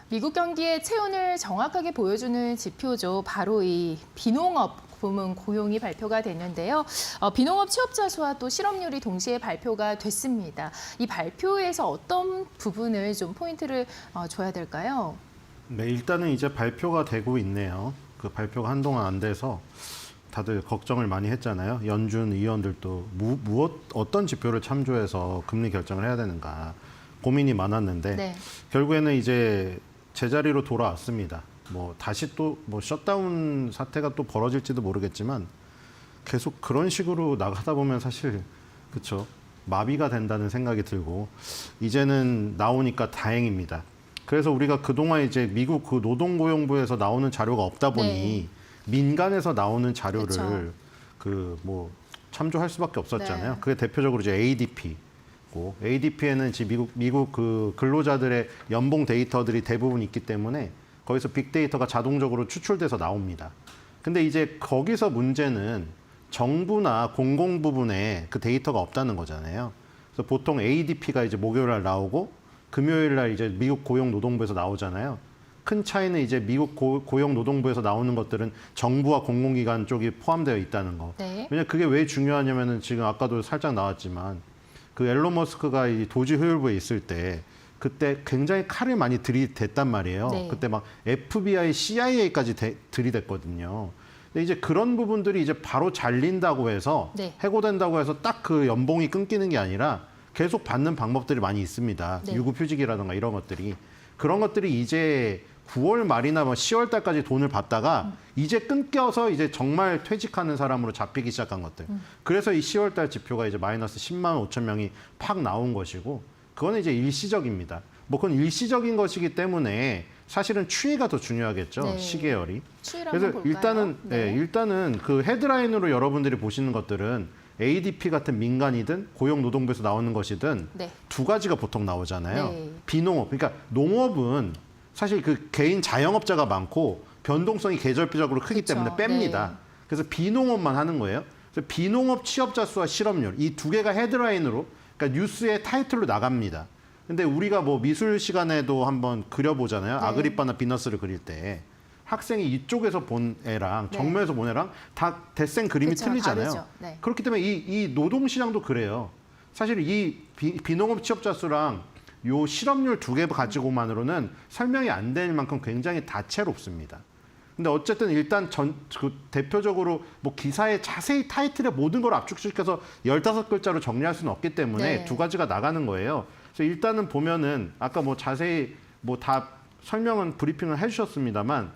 미국 경기의 체온을 정확하게 보여주는 지표죠. 바로 이 비농업 부문 고용이 발표가 됐는데요. 비농업 취업자 수와 또 실업률이 동시에 발표가 됐습니다. 이 발표에서 어떤 부분을 좀 포인트를 줘야 될까요? 네, 일단은 이제 발표가 되고 있네요. 그 발표가 한동안 안 돼서 다들 걱정을 많이 했잖아요. 연준 의원들도 어떤 지표를 참조해서 금리 결정을 해야 되는가 고민이 많았는데 네. 결국에는 이제 제자리로 돌아왔습니다. 뭐 다시 또 뭐 셧다운 사태가 또 벌어질지도 모르겠지만 계속 그런 식으로 나가다 보면 사실 그렇죠. 마비가 된다는 생각이 들고 이제는 나오니까 다행입니다. 그래서 우리가 그동안 이제 미국 그 노동고용부에서 나오는 자료가 없다 보니 네. 민간에서 나오는 자료를 그쵸. 그 뭐 참조할 수밖에 없었잖아요. 네. 그게 대표적으로 이제 ADP고 ADP에는 지금 미국 그 근로자들의 연봉 데이터들이 대부분 있기 때문에 거기서 빅데이터가 자동적으로 추출돼서 나옵니다. 근데 이제 거기서 문제는 정부나 공공 부분에 그 데이터가 없다는 거잖아요. 그래서 보통 ADP가 이제 목요일 날 나오고 금요일 날 이제 미국 고용노동부에서 나오잖아요. 큰 차이는 이제 미국 고용노동부에서 나오는 것들은 정부와 공공기관 쪽이 포함되어 있다는 거. 네. 왜냐 그게 왜 중요하냐면은 지금 아까도 살짝 나왔지만 그 앨런 머스크가 이 도지 효율부에 있을 때 그때 굉장히 칼을 많이 들이댔단 말이에요. 네. 그때 막 FBI, CIA까지 들이댔거든요. 근데 이제 그런 부분들이 이제 바로 잘린다고 해서 네. 해고된다고 해서 딱 그 연봉이 끊기는 게 아니라 계속 받는 방법들이 많이 있습니다. 네. 유급휴직이라든가 이런 것들이. 그런 것들이 이제 9월 말이나 뭐 10월 달까지 돈을 받다가 이제 끊겨서 이제 정말 퇴직하는 사람으로 잡히기 시작한 것들. 그래서 이 10월 달 지표가 이제 마이너스 10만 5천 명이 팍 나온 것이고 그거는 이제 일시적입니다. 뭐 그건 일시적인 것이기 때문에 사실은 추이가 더 중요하겠죠. 네. 시계열이. 추이를 그래서 한번 볼까요? 일단은 그 헤드라인으로 여러분들이 보시는 것들은 ADP 같은 민간이든 고용노동부에서 나오는 것이든 네. 두 가지가 보통 나오잖아요. 네. 비농업, 그러니까 농업은 사실 그 개인 자영업자가 많고 변동성이 계절적으로 크기 그쵸. 때문에 뺍니다. 네. 그래서 비농업만 하는 거예요. 그래서 비농업 취업자 수와 실업률 이 두 개가 헤드라인으로 그러니까 뉴스의 타이틀로 나갑니다. 근데 우리가 뭐 미술 시간에도 한번 그려보잖아요. 네. 아그리빠나 비너스를 그릴 때 학생이 이쪽에서 본 애랑 네. 정면에서 본 애랑 다 데생 그림이 그쵸, 틀리잖아요. 다르죠. 네. 그렇기 때문에 이 노동시장도 그래요. 사실 이 비농업 취업자 수랑 요 실업률 두 개 가지고만으로는 설명이 안 될 만큼 굉장히 다채롭습니다. 근데 어쨌든 일단 그 대표적으로 뭐 기사에 자세히 타이틀에 모든 걸 압축시켜서 15글자로 정리할 수는 없기 때문에 네. 두 가지가 나가는 거예요. 그래서 일단은 보면은 아까 뭐 자세히 뭐 다 설명은 브리핑을 해주셨습니다만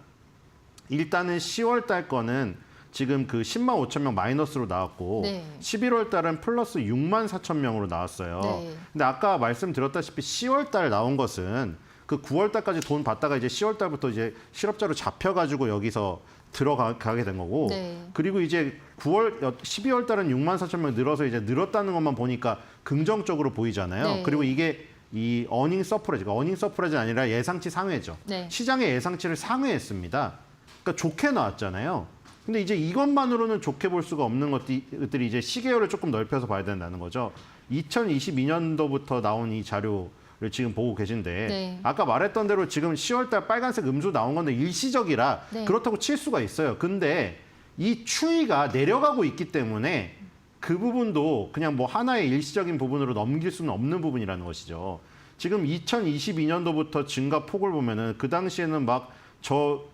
일단은 10월 달 거는 지금 그 10만 5천 명 마이너스로 나왔고 네. 11월 달은 플러스 6만 4천 명으로 나왔어요. 네. 근데 아까 말씀드렸다시피 10월 달 나온 것은 그 9월 달까지 돈 받다가 이제 10월 달부터 이제 실업자로 잡혀가지고 여기서 들어가게 된 거고 네. 그리고 이제 12월 달은 6만 4천 명 늘어서 이제 늘었다는 것만 보니까 긍정적으로 보이잖아요. 네. 그리고 이게 이 어닝 서프라이즈가 어닝 서프라이즈가 아니라 예상치 상회죠. 네. 시장의 예상치를 상회했습니다. 그러니까 좋게 나왔잖아요. 근데 이제 이것만으로는 좋게 볼 수가 없는 것들이 이제 시계열을 조금 넓혀서 봐야 된다는 거죠. 2022년도부터 나온 이 자료를 지금 보고 계신데 네. 아까 말했던 대로 지금 10월 달 빨간색 음수 나온 건데 일시적이라 네. 그렇다고 칠 수가 있어요. 근데 이 추이가 내려가고 있기 때문에 그 부분도 그냥 뭐 하나의 일시적인 부분으로 넘길 수는 없는 부분이라는 것이죠. 지금 2022년도부터 증가 폭을 보면은 그 당시에는 막 저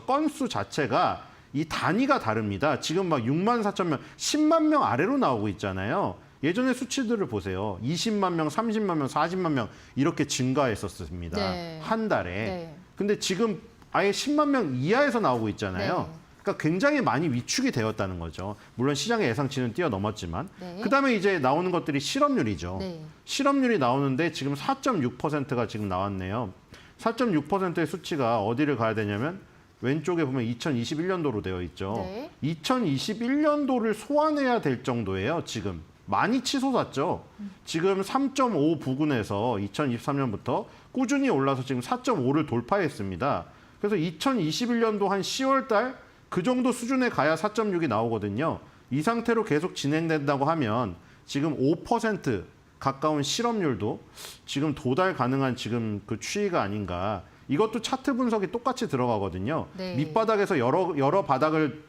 건수 자체가 이 단위가 다릅니다. 지금 막 6만 4천 명, 10만 명 아래로 나오고 있잖아요. 예전의 수치들을 보세요. 20만 명, 30만 명, 40만 명 이렇게 증가했었습니다. 네. 한 달에. 네. 근데 지금 아예 10만 명 이하에서 나오고 있잖아요. 네. 그러니까 굉장히 많이 위축이 되었다는 거죠. 물론 시장의 예상치는 뛰어넘었지만. 네. 그다음에 이제 나오는 것들이 실업률이죠. 네. 실업률이 나오는데 지금 4.6%가 지금 나왔네요. 4.6%의 수치가 어디를 가야 되냐면 왼쪽에 보면 2021년도로 되어 있죠. 네. 2021년도를 소환해야 될 정도예요, 지금. 많이 치솟았죠. 지금 3.5 부근에서 2023년부터 꾸준히 올라서 지금 4.5를 돌파했습니다. 그래서 2021년도 한 10월 달 그 정도 수준에 가야 4.6이 나오거든요. 이 상태로 계속 진행된다고 하면 지금 5% 가까운 실업률도 지금 도달 가능한 지금 그 추이가 아닌가 이것도 차트 분석이 똑같이 들어가거든요. 네. 밑바닥에서 여러 바닥을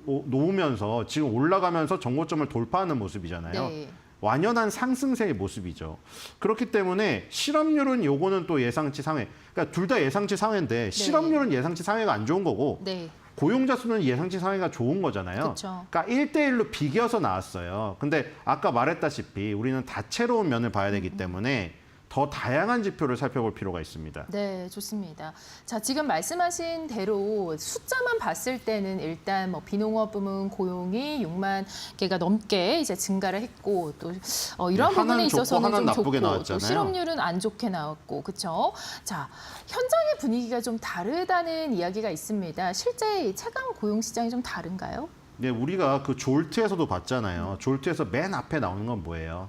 놓으면서 지금 올라가면서 정고점을 돌파하는 모습이잖아요. 네. 완연한 상승세의 모습이죠. 그렇기 때문에 실업률은 요거는 또 예상치 상회. 그러니까 둘 다 예상치 상회인데 실업률은 예상치 상회가 안 좋은 거고 네. 고용자 수는 예상치 상회가 좋은 거잖아요. 그쵸. 그러니까 1대1로 비겨서 나왔어요. 근데 아까 말했다시피 우리는 다채로운 면을 봐야 되기 때문에 더 다양한 지표를 살펴볼 필요가 있습니다. 네, 좋습니다. 자, 지금 말씀하신 대로 숫자만 봤을 때는 일단 뭐 비농업 부문 고용이 6만 개가 넘게 이제 증가를 했고 또 이런 네, 부분에 하나는 좋고 있어서는 하나는 좀 나쁘게 좋고 나왔잖아요. 또 실업률은 안 좋게 나왔고 그렇죠. 자, 현장의 분위기가 좀 다르다는 이야기가 있습니다. 실제 이 차강 고용 시장이 좀 다른가요? 네, 우리가 그 졸트에서도 봤잖아요. 졸트에서 맨 앞에 나오는 건 뭐예요?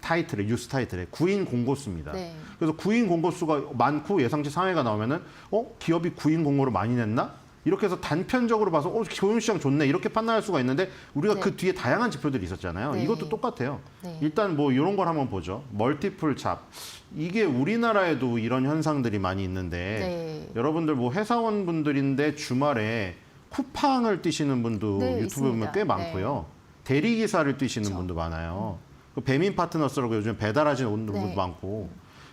타이틀에 뉴스 타이틀에 구인 공고수입니다. 네. 그래서 구인 공고수가 많고 예상치 상회가 나오면은 기업이 구인 공고를 많이 냈나? 이렇게 해서 단편적으로 봐서 고용시장 좋네 이렇게 판단할 수가 있는데 우리가 네. 그 뒤에 다양한 지표들이 있었잖아요. 네. 이것도 똑같아요. 네. 일단 뭐 이런 걸 한번 보죠. 멀티플 잡. 이게 우리나라에도 이런 현상들이 많이 있는데 네. 여러분들 뭐 회사원분들인데 주말에 쿠팡을 뛰시는 분도 네, 유튜브 보면 있습니다. 꽤 많고요. 대리기사를 뛰시는 그렇죠. 분도 많아요. 그 배민 파트너스라고 요즘 배달하시는 분도 네. 많고.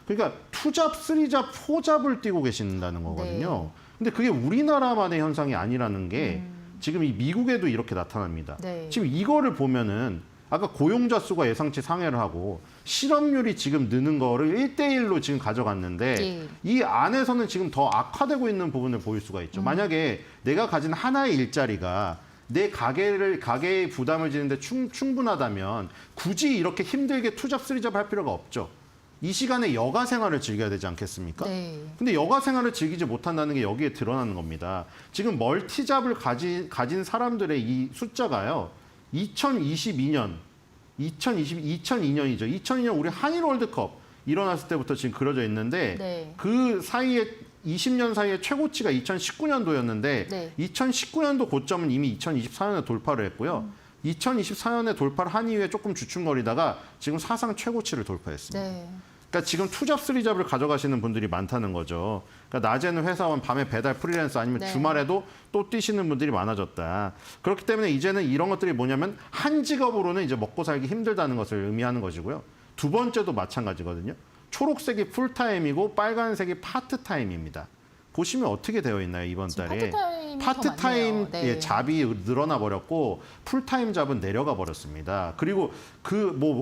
그러니까 투잡, 쓰리잡, 포잡을 뛰고 계신다는 거거든요. 네. 근데 그게 우리나라만의 현상이 아니라는 게 지금 이 미국에도 이렇게 나타납니다. 네. 지금 이거를 보면은 아까 고용자 수가 예상치 상회를 하고 실업률이 지금 느는 거를 1대1로 지금 가져갔는데 예. 이 안에서는 지금 더 악화되고 있는 부분을 보일 수가 있죠. 만약에 내가 가진 하나의 일자리가 내 가게의 부담을 지는데 충분하다면 굳이 이렇게 힘들게 투잡, 쓰리잡 할 필요가 없죠. 이 시간에 여가 생활을 즐겨야 되지 않겠습니까? 네. 근데 여가 생활을 즐기지 못한다는 게 여기에 드러나는 겁니다. 지금 멀티잡을 가진 사람들의 이 숫자가요. 2022년이죠. 2002년 우리 한일 월드컵 일어났을 때부터 지금 그려져 있는데 네. 그 사이에 20년 사이에 최고치가 2019년도였는데 네. 2019년도 고점은 이미 2024년에 돌파를 했고요. 2024년에 돌파를 한 이후에 조금 주춤거리다가 지금 사상 최고치를 돌파했습니다. 네. 그러니까 지금 투잡, 쓰리잡을 가져가시는 분들이 많다는 거죠. 그러니까 낮에는 회사원, 밤에 배달, 프리랜서 아니면 네. 주말에도 또 뛰시는 분들이 많아졌다. 그렇기 때문에 이제는 이런 것들이 뭐냐면 한 직업으로는 이제 먹고 살기 힘들다는 것을 의미하는 것이고요. 두 번째도 마찬가지거든요. 초록색이 풀타임이고 빨간색이 파트타임입니다. 보시면 어떻게 되어 있나요, 이번 달에? 파트타임이 더 많네요. 잡이 늘어나 버렸고 풀타임 잡은 내려가 버렸습니다. 그리고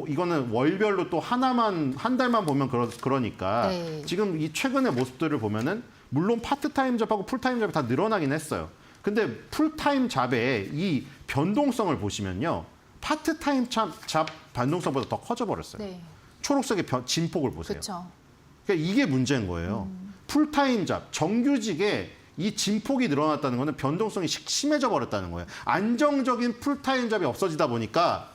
이거는 월별로 또 한 달만 보면 그러니까 네. 지금 이 최근의 모습들을 보면은 물론 파트타임 잡하고 풀타임 잡이 다 늘어나긴 했어요. 근데 풀타임 잡의 이 변동성을 보시면요. 파트타임 잡 변동성보다 더 커져 버렸어요. 네. 초록색의 진폭을 보세요. 그렇죠. 그러니까 이게 문제인 거예요. 풀타임 잡, 정규직에 이 진폭이 늘어났다는 거는 변동성이 심해져 버렸다는 거예요. 안정적인 풀타임 잡이 없어지다 보니까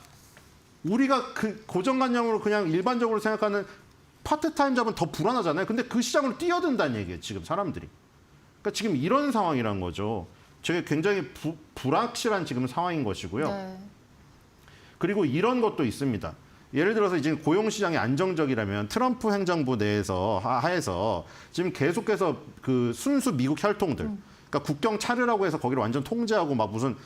우리가 그 고정관념으로 그냥 일반적으로 생각하는 파트타임 잡은 더 불안하잖아요. 근데 그 시장으로 뛰어든다는 얘기예요. 지금 사람들이. 그러니까 지금 이런 상황이란 거죠. 저게 굉장히 불확실한 지금 상황인 것이고요. 네. 그리고 이런 것도 있습니다. 예를 들어서 지금 고용시장이 안정적이라면 트럼프 행정부 내에서 하에서 지금 계속해서 그 순수 미국 혈통들, 그러니까 국경 차르라고 해서 거기를 완전 통제하고 막 무슨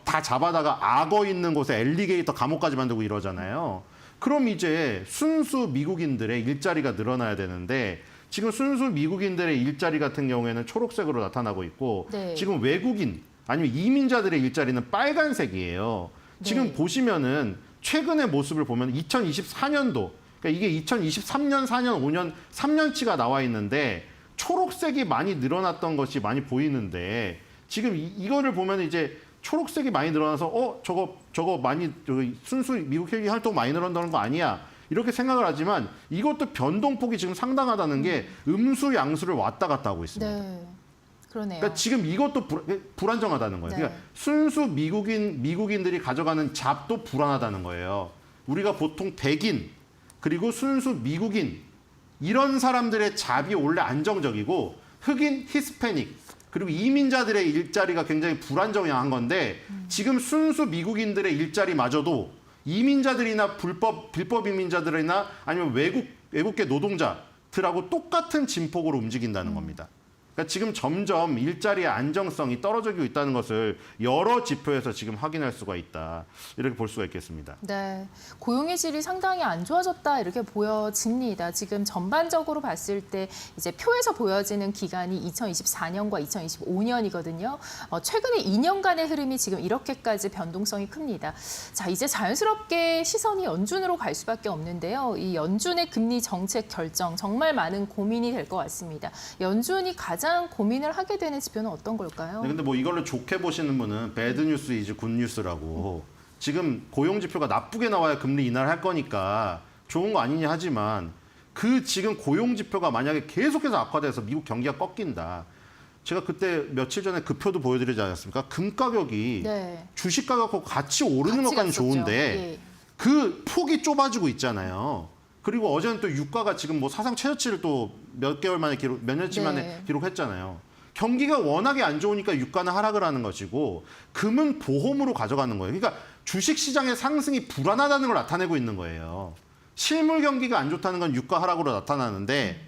다 잡아다가 악어 있는 곳에 엘리게이터 감옥까지 만들고 이러잖아요. 그럼 이제 순수 미국인들의 일자리가 늘어나야 되는데 지금 순수 미국인들의 일자리 같은 경우에는 초록색으로 나타나고 있고 네. 지금 외국인 아니면 이민자들의 일자리는 빨간색이에요. 지금 네. 보시면은 최근의 모습을 보면 2024년도, 그러니까 이게 2023년, 4년, 5년, 3년치가 나와 있는데 초록색이 많이 늘어났던 것이 많이 보이는데 지금 이거를 보면 이제 초록색이 많이 늘어나서 저거 많이 순수 미국 혈기 활동 많이 늘어난다는 거 아니야? 이렇게 생각을 하지만 이것도 변동폭이 지금 상당하다는 게 음수 양수를 왔다 갔다 하고 있습니다. 네. 그러네요. 그러니까 지금 이것도 불안정하다는 거예요. 네. 그러니까 순수 미국인들이 가져가는 잡도 불안하다는 거예요. 우리가 보통 백인 그리고 순수 미국인 이런 사람들의 잡이 원래 안정적이고 흑인, 히스패닉 그리고 이민자들의 일자리가 굉장히 불안정한 건데 지금 순수 미국인들의 일자리마저도 이민자들이나 불법 이민자들이나 아니면 외국계 노동자 들하고 똑같은 진폭으로 움직인다는 겁니다. 그러니까 지금 점점 일자리의 안정성이 떨어지고 있다는 것을 여러 지표에서 지금 확인할 수가 있다. 이렇게 볼 수가 있겠습니다. 네, 고용의 질이 상당히 안 좋아졌다 이렇게 보여집니다. 지금 전반적으로 봤을 때 이제 표에서 보여지는 기간이 2024년과 2025년이거든요. 최근에 2년간의 흐름이 지금 이렇게까지 변동성이 큽니다. 자, 이제 자연스럽게 시선이 연준으로 갈 수밖에 없는데요. 이 연준의 금리 정책 결정 정말 많은 고민이 될 것 같습니다. 연준이 가장 고민을 하게 되는 지표는 어떤 걸까요? 근데 뭐 이걸로 좋게 보시는 분은 배드 뉴스 이즈 굿 뉴스라고 지금 고용 지표가 나쁘게 나와야 금리 인하를 할 거니까 좋은 거 아니냐 하지만 그 지금 고용 지표가 만약에 계속해서 악화돼서 미국 경기가 꺾인다. 제가 그때 며칠 전에 그 표도 보여드리지 않았습니까? 금 가격이 네. 주식 가격하고 같이 오르는 같이 것까지는 갔었죠. 좋은데 예. 그 폭이 좁아지고 있잖아요. 그리고 어제는 또 유가가 지금 뭐 사상 최저치를 또 몇 개월 만에 몇 년치 만에 네. 기록했잖아요. 경기가 워낙에 안 좋으니까 유가는 하락을 하는 것이고 금은 보험으로 가져가는 거예요. 그러니까 주식 시장의 상승이 불안하다는 걸 나타내고 있는 거예요. 실물 경기가 안 좋다는 건 유가 하락으로 나타나는데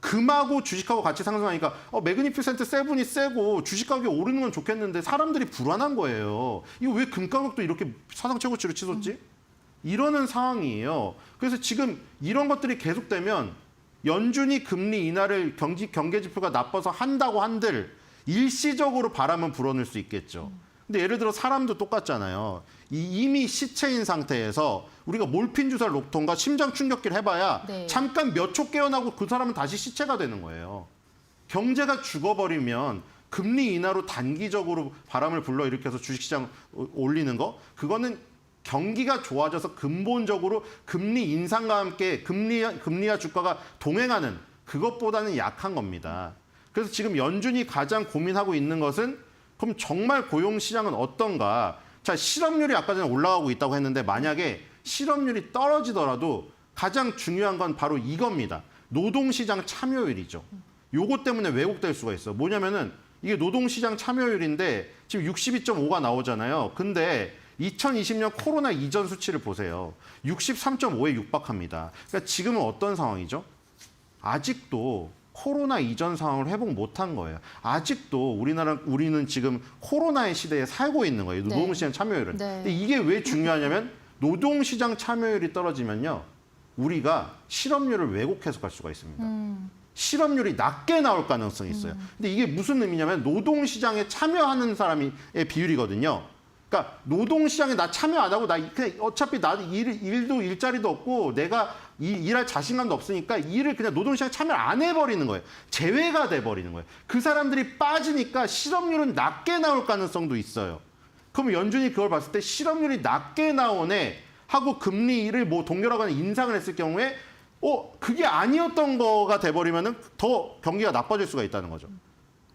금하고 주식하고 같이 상승하니까 매그니피센트 세븐이 세고 주식 가격이 오르는 건 좋겠는데 사람들이 불안한 거예요. 이거 왜 금 가격도 이렇게 사상 최고치로 치솟지? 이러는 상황이에요. 그래서 지금 이런 것들이 계속되면 연준이 금리 인하를 경제 지표가 나빠서 한다고 한들 일시적으로 바람은 불어넣을 수 있겠죠. 근데 예를 들어 사람도 똑같잖아요. 이미 시체인 상태에서 우리가 몰핀 주사를 놓던가 심장 충격기를 해봐야 네. 잠깐 몇 초 깨어나고 그 사람은 다시 시체가 되는 거예요. 경제가 죽어버리면 금리 인하로 단기적으로 바람을 불러일으켜서 주식시장 올리는 거 그거는 경기가 좋아져서 근본적으로 금리 인상과 함께 금리와 주가가 동행하는 그것보다는 약한 겁니다. 그래서 지금 연준이 가장 고민하고 있는 것은 그럼 정말 고용시장은 어떤가? 자, 실업률이 아까 전에 올라가고 있다고 했는데 만약에 실업률이 떨어지더라도 가장 중요한 건 바로 이겁니다. 노동시장 참여율이죠. 요거 때문에 왜곡될 수가 있어. 뭐냐면은 이게 노동시장 참여율인데 지금 62.5가 나오잖아요. 근데 2020년 코로나 이전 수치를 보세요. 63.5에 육박합니다. 그러니까 지금은 어떤 상황이죠? 아직도 코로나 이전 상황을 회복 못한 거예요. 아직도 우리는 지금 코로나의 시대에 살고 있는 거예요. 노동시장 참여율은. 네. 근데 이게 왜 중요하냐면 노동시장 참여율이 떨어지면요. 우리가 실업률을 왜곡해서 갈 수가 있습니다. 실업률이 낮게 나올 가능성이 있어요. 근데 이게 무슨 의미냐면 노동시장에 참여하는 사람의 비율이거든요. 그러니까 노동시장에 나 참여 안 하고 나 그냥 어차피 나 일도 일자리도 없고 내가 일할 자신감도 없으니까 일을 그냥 노동시장에 참여 안 해버리는 거예요. 제외가 돼버리는 거예요. 그 사람들이 빠지니까 실업률은 낮게 나올 가능성도 있어요. 그럼 연준이 그걸 봤을 때 실업률이 낮게 나오네 하고 금리를 뭐 동결하거나 인상을 했을 경우에 그게 아니었던 거가 돼버리면은 더 경기가 나빠질 수가 있다는 거죠.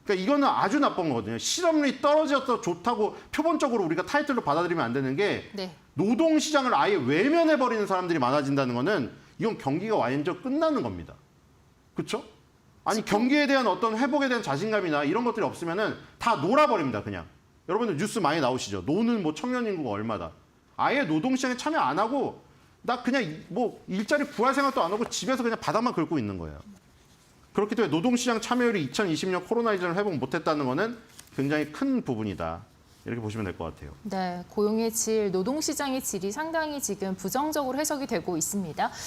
그러니까 이거는 아주 나쁜 거거든요. 실업률이 떨어져서 좋다고 표본적으로 우리가 타이틀로 받아들이면 안 되는 게 네. 노동시장을 아예 외면해버리는 사람들이 많아진다는 거는 이건 경기가 완전 끝나는 겁니다. 그렇죠? 아니 경기에 대한 어떤 회복에 대한 자신감이나 이런 것들이 없으면은 다 놀아버립니다. 그냥. 여러분들 뉴스 많이 나오시죠? 노는 뭐 청년 인구가 얼마다. 아예 노동시장에 참여 안 하고 나 그냥 뭐 일자리 구할 생각도 안 하고 집에서 그냥 바닥만 긁고 있는 거예요. 그렇기 때문에 노동시장 참여율이 2020년 코로나 이전을 회복 못했다는 것은 굉장히 큰 부분이다. 이렇게 보시면 될 것 같아요. 네, 고용의 질, 노동시장의 질이 상당히 지금 부정적으로 해석이 되고 있습니다.